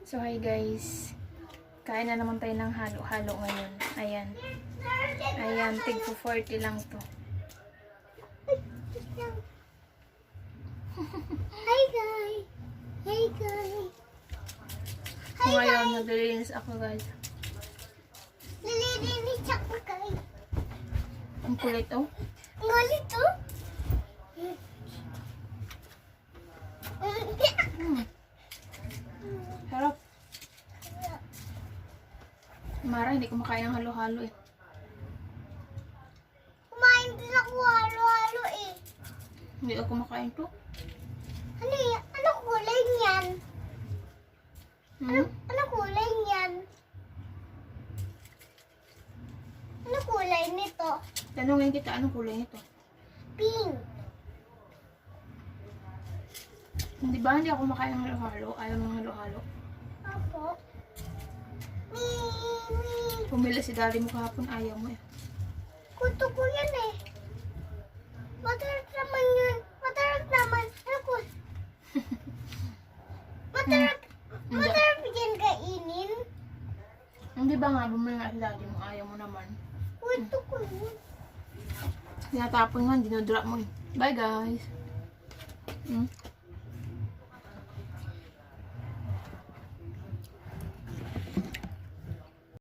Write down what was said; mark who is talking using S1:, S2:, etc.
S1: So hi guys, kain na naman tayo ng halo-halo ngayon. Ayan. Ayan, tig po 40 lang to.
S2: Hi guys. Hey guys.
S1: So ngayon, naglilinis ako guys.
S2: Nililinis ako guys.
S1: Ang kulit oh.
S2: Ang galit oh.
S1: Harap. Mara, hindi ko makain ng halo-halo eh.
S2: Kumain din ako halo-halo eh.
S1: Hindi ako makain to.
S2: Ano yan? Ano kulay niyan?
S1: Hmm?
S2: Ano kulay niyan? Ano kulay nito?
S1: Tanungin kita, anong kulay nito?
S2: Pink.
S1: Hindi ba hindi ako makain ng halo-halo? Ayaw ng halo-halo.
S2: Apo. Mimi.
S1: Pumila si daddy mo kahapon, ayaw mo eh.
S2: Kuto ko yan eh. Matarap naman yun. Matarap naman. Ano ko? Matarap.
S1: Hindi.
S2: Matarap yan kainin.
S1: Hindi ba nga bumili nga si daddy mo, ayaw mo naman.
S2: Kuto ko yun.
S1: Tinatapon nga, dinodrop mo eh. Bye guys! Hmm?